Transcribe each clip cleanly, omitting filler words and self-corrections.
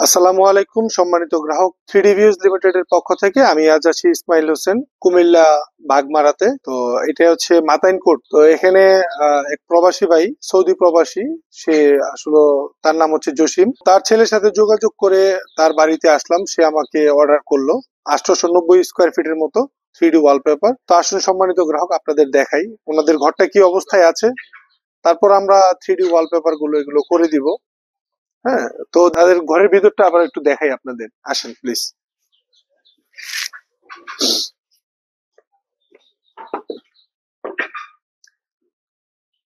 আসসালামু আলাইকুম সম্মানিত গ্রাহক, 3D ভিউজ লিমিটেড এর পক্ষ থেকে আমি আজ আছি ইসমাইল হোসেন, কুমিল্লা বাগমারাতে। তো এটা হচ্ছে মাতাইন কোট। তো এখানে এক প্রবাসী ভাই, সৌদি প্রবাসী, সে আসলে তার নাম হচ্ছে জসিম। তার ছেলের সাথে যোগাযোগ করে তার বাড়িতে আসলাম। সে আমাকে অর্ডার করলো 890 স্কোয়ার ফিটের মতো 3D ওয়ালপেপার। তো আসলে সম্মানিত গ্রাহক, আপনাদের দেখাই ওনাদের ঘরটা কি অবস্থায় আছে, তারপর আমরা 3D ওয়ালপেপার গুলো এগুলো করে দিব। হ্যাঁ, তো তাদের ঘরের ভিতরটা আবার একটু দেখাই আপনাদের, আসেন প্লিজ।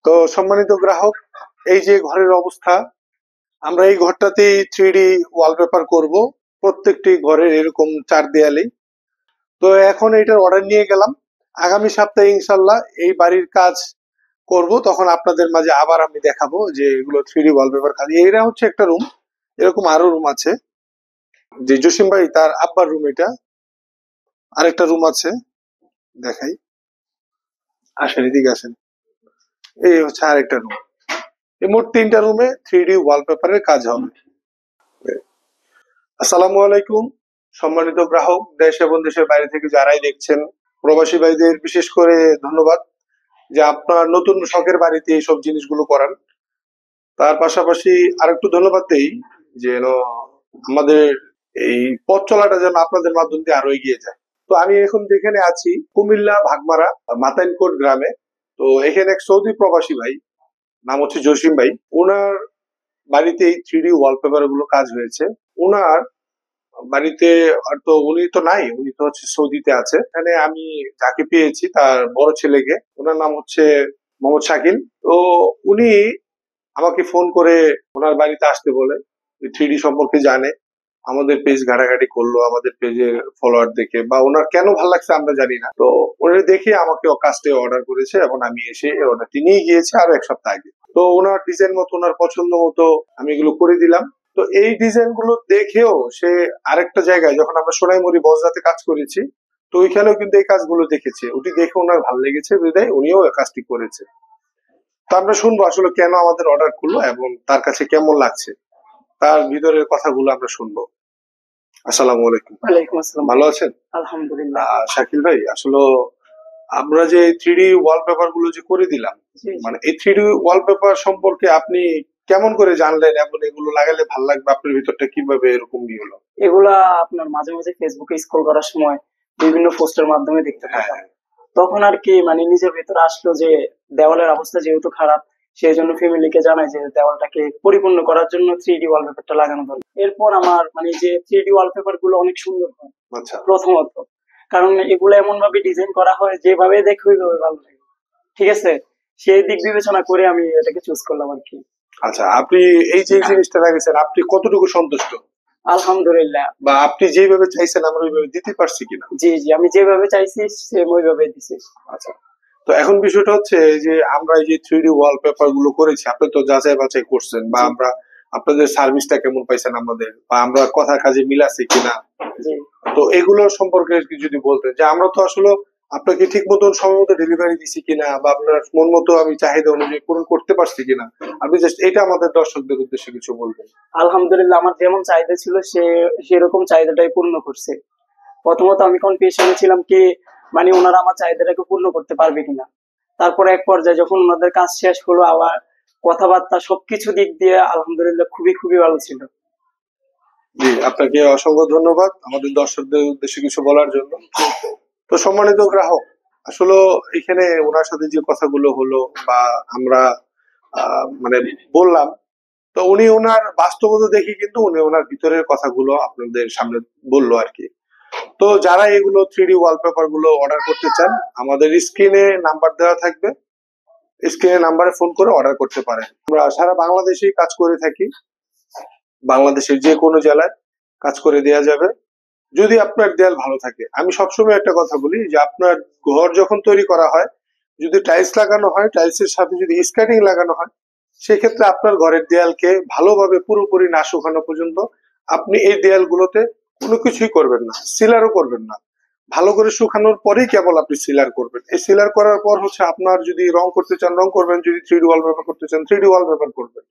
তো সম্মানিত গ্রাহক, এই যে ঘরের অবস্থা, আমরা এই ঘরটাতেই 3D ওয়ালপেপার করব, প্রত্যেকটি ঘরের এরকম 4 দেয়ালে। তো এখন এটার অর্ডার নিয়ে গেলাম, আগামী সপ্তাহে ইনশাল্লাহ এই বাড়ির কাজ করব। তখন আপনাদের মাঝে আবার আমি দেখাবো যে এগুলো 3D ওয়ালপেপার কাজ। এরা হচ্ছে একটা রুম, এরকম আরো রুম আছে। যে জসিম ভাই তার আব্বার রুম, এটা আরেকটা রুম আছে, দেখাই, আসেন এদিকে আসেন। এই হচ্ছে আরেকটা রুম। এই মোট 3টা রুমে 3D ওয়ালপেপারের কাজ হবে। আসসালামু আলাইকুম সম্মানিত গ্রাহক, দেশ এবং দেশের বাইরে থেকে যারাই দেখছেন, প্রবাসী ভাইদের বিশেষ করে ধন্যবাদ যে আপনার নতুন শখের বাড়িতে এইসব জিনিসগুলো করান। তার পাশাপাশি আরেকটু ধন্যবাদ দেই যেন আমাদের এই পথ চলাটা যেন আপনাদের মাধ্যম দিয়ে আরো এগিয়ে যায়। তো আমি এখন যেখানে আছি কুমিল্লা ভাগমারা মাতাইনকোট গ্রামে। তো এখানে এক সৌদি প্রবাসী ভাই, নাম হচ্ছে জসিম ভাই, ওনার বাড়িতে এই 3D ওয়ালপেপার গুলো কাজ হয়েছে। ওনার বাড়িতে তো উনি তো নাই, উনি তো হচ্ছে সৌদিতে আছে। এখানে আমি যাকে পেয়েছি তার বড় ছেলেকে, ওনার নাম হচ্ছে মোহাম্মদ শাকিল। তো উনি আমাকে ফোন করে ওনার বাড়িতে আসতে বলে, 3D সম্পর্কে জানে, আমাদের পেজ ঘাটাঘাটি করলো, আমাদের পেজের ফলোয়ার দেখে বা ওনার কেন ভালো লাগছে আমরা জানি না। তো ওনার দেখে আমাকে কাজটা অর্ডার করেছে এবং আমি এসে অর্ডারটি নিয়ে গিয়েছি আরো 1 সপ্তাহ আগে। তো ওনার ডিজাইন মতো, ওনার পছন্দ মতো আমি এগুলো করে দিলাম। তো এই ডিজাইন গুলো দেখেও সে আরেকটা জায়গায়, যখন আমরা সোনাইমুড়ি বজরাতে কাজ করেছি, তো ওইখানেও কিন্তু এই কাজগুলো দেখেছে, ওটি দেখে ওনার ভালো লেগেছে, বিধায় উনিও এই কাজটি করেছে। তো আমরা শুনবো আসলে কেন আমাদের অর্ডার করলো এবং তার কাছে কেমন লাগছে, তার ভিতরের কথাগুলো আমরা শুনবো। আসসালামু আলাইকুম। ওয়ালাইকুম আসসালাম। ভালো আছেন? আলহামদুলিল্লাহ। শাকিল ভাই, আসলে আমরা যে 3D ওয়ালপেপার গুলো যে করে দিলাম, মানে এই 3D ওয়ালপেপার সম্পর্কে আপনি কেমন করে জানলেন এবং এগুলো লাগালে ভালো লাগবে, আপনার ভিতরটা কিভাবে এরকম হলো? এগুলা আপনার মাঝে মাঝে ফেসবুকে স্ক্রল করার সময় বিভিন্ন পোস্টের মাধ্যমে দেখতে পেতাম। তখন আর কি মানে নিজের ভেতরে আসলো যে দেওয়ালের অবস্থা যেহেতু খারাপ, সেই জন্য ফ্যামিলিকে জানাই যে দেওয়ালটাকে পরিপূর্ণ করার জন্য 3D ওয়ালপেপারটা লাগানো দরকার। এরপর আমার মানে যে 3D ওয়ালপেপার গুলো অনেক সুন্দর হয়। আচ্ছা, প্রথমত কারণ এগুলো এমন ভাবে ডিজাইন করা হয় যেভাবে দেখে ওইভাবে ভালো লাগে, ঠিক আছে, সেই দিক বিবেচনা করে আমি এটাকে চুজ করলাম আর কি। আচ্ছা, আপনি এই যে জিনিসটা লাগিয়েছেন, আপনি কতটুকু সন্তুষ্ট? আলহামদুলিল্লাহ। বা আপনি যেভাবে চাইছেন আমরা ওইভাবে দিতে পারছি কিনা? জি জি, আমি যেভাবে চাইছি সেম ওইভাবে দিছি। আচ্ছা, তো এখন বিষয়টা হচ্ছে যে আমরা এই যে 3D ওয়ালপেপার গুলো করেছি, আপনি তো যাচাই বাছাই করছেন, বা আমরা আপনাদের সার্ভিসটা কেমন পাইছেন আমাদের, বা আমরা কথা কাজে মিল আছে কিনা, তো এগুলো সম্পর্কে যদি বলতেন যে আমরা তো আসলে আপনাকে ঠিক মতন সময় মতো ডেলিভারি দিছি কিনা, বা আপনার মন মতো আমি চাহিদা অনুযায়ী পূরণ করতে পারছি কিনা, আপনি জাস্ট এটা আমাদের দর্শকদের উদ্দেশ্যে কিছু বলবেন। আলহামদুলিল্লাহ, আমার যেমন চাহিদা ছিল সেরকম চাহিদাটাই পূর্ণ করছে। প্রথমত আমি কনফিউশনে ছিলাম কি মানে ওনারা আমার চাহিদাটাকে পূর্ণ করতে পারবে কিনা। তারপরে এক পর্যায়ে যখন ওনাদের কাজ শেষ হলো, আবার কথাবার্তা সবকিছু দিক দিয়ে আলহামদুলিল্লাহ খুবই খুবই ভালো ছিল। জি, আপনাকে অসংখ্য ধন্যবাদ আমাদের দর্শকদের উদ্দেশ্যে কিছু বলার জন্য। তো সম্মানিত গ্রাহক, আসলে এখানে ওনার সাথে যে কথাগুলো হলো বা আমরা মানে বললাম, তো উনি ওনার বাস্তবতা দেখে কিন্তু উনি ওনার ভিতরের কথাগুলো আপনাদের সামনে বললো আর কি। তো যারা এগুলো 3D ওয়ালপেপার গুলো অর্ডার করতে চান, আমাদের স্ক্রিনে নাম্বার দেওয়া থাকবে, স্ক্রিনে নাম্বারে ফোন করে অর্ডার করতে পারেন। আমরা সারা বাংলাদেশেই কাজ করে থাকি, বাংলাদেশের যে কোনো জেলায় কাজ করে দেওয়া যাবে, যদি আপনার দেয়াল ভালো থাকে। আমি সবসময় একটা কথা বলি যে আপনার ঘর যখন তৈরি করা হয়, যদি টাইলস লাগানো হয়, টাইলসের সাথে যদি স্কার্টিং লাগানো হয়, সেক্ষেত্রে আপনার ঘরের দেয়ালকে ভালোভাবে পুরোপুরি না শুকানো পর্যন্ত আপনি এই দেয়ালগুলোতে কোনো কিছুই করবেন না, সিলারও করবেন না। ভালো করে শুকানোর পরেই কেবল আপনি সিলার করবেন। এই সিলার করার পর হচ্ছে আপনার যদি রং করতে চান রং করবেন, যদি 3D ওয়ালপেপার করতে চান 3D ওয়ালপেপার করবেন,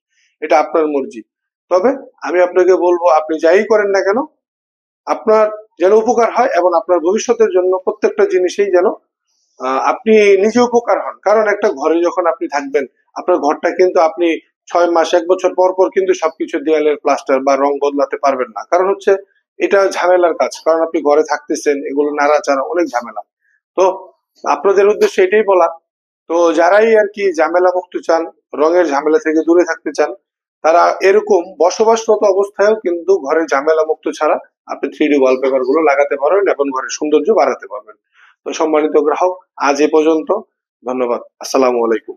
এটা আপনার মর্জি। তবে আমি আপনাকে বলবো, আপনি যাই করেন না কেন, আপনার যেন উপকার হয় এবং আপনার ভবিষ্যতের জন্য প্রত্যেকটা জিনিসেই যেন আপনি নিজে উপকার হন। কারণ একটা ঘরে যখন আপনি থাকবেন, আপনার ঘরটা কিন্তু আপনি 6 মাস 1 বছর পর পর কিন্তু সবকিছু দেয়ালের প্লাস্টার বা রং বদলাতে পারবেন না। কারণ হচ্ছে এটা ঝামেলার কাজ। কারণ আপনি ঘরে থাকতেছেন, এগুলো নাড়াচাড়া অনেক ঝামেলা। তো আপনাদের উদ্দেশ্যে এটাই বলা, তো যারাই আর কি ঝামেলা মুক্ত চান, রঙের ঝামেলা থেকে দূরে থাকতে চান, তারা এরকম বসবাসরত অবস্থায়ও কিন্তু ঘরে ঝামেলা মুক্ত ছাড়া আপনি 3D ওয়ালপেপার গুলো লাগাতে পারবেন এবং ঘরের সৌন্দর্য বাড়াতে পারবেন। তো সম্মানিত গ্রাহক, আজ এ পর্যন্ত। ধন্যবাদ। আসসালামু আলাইকুম।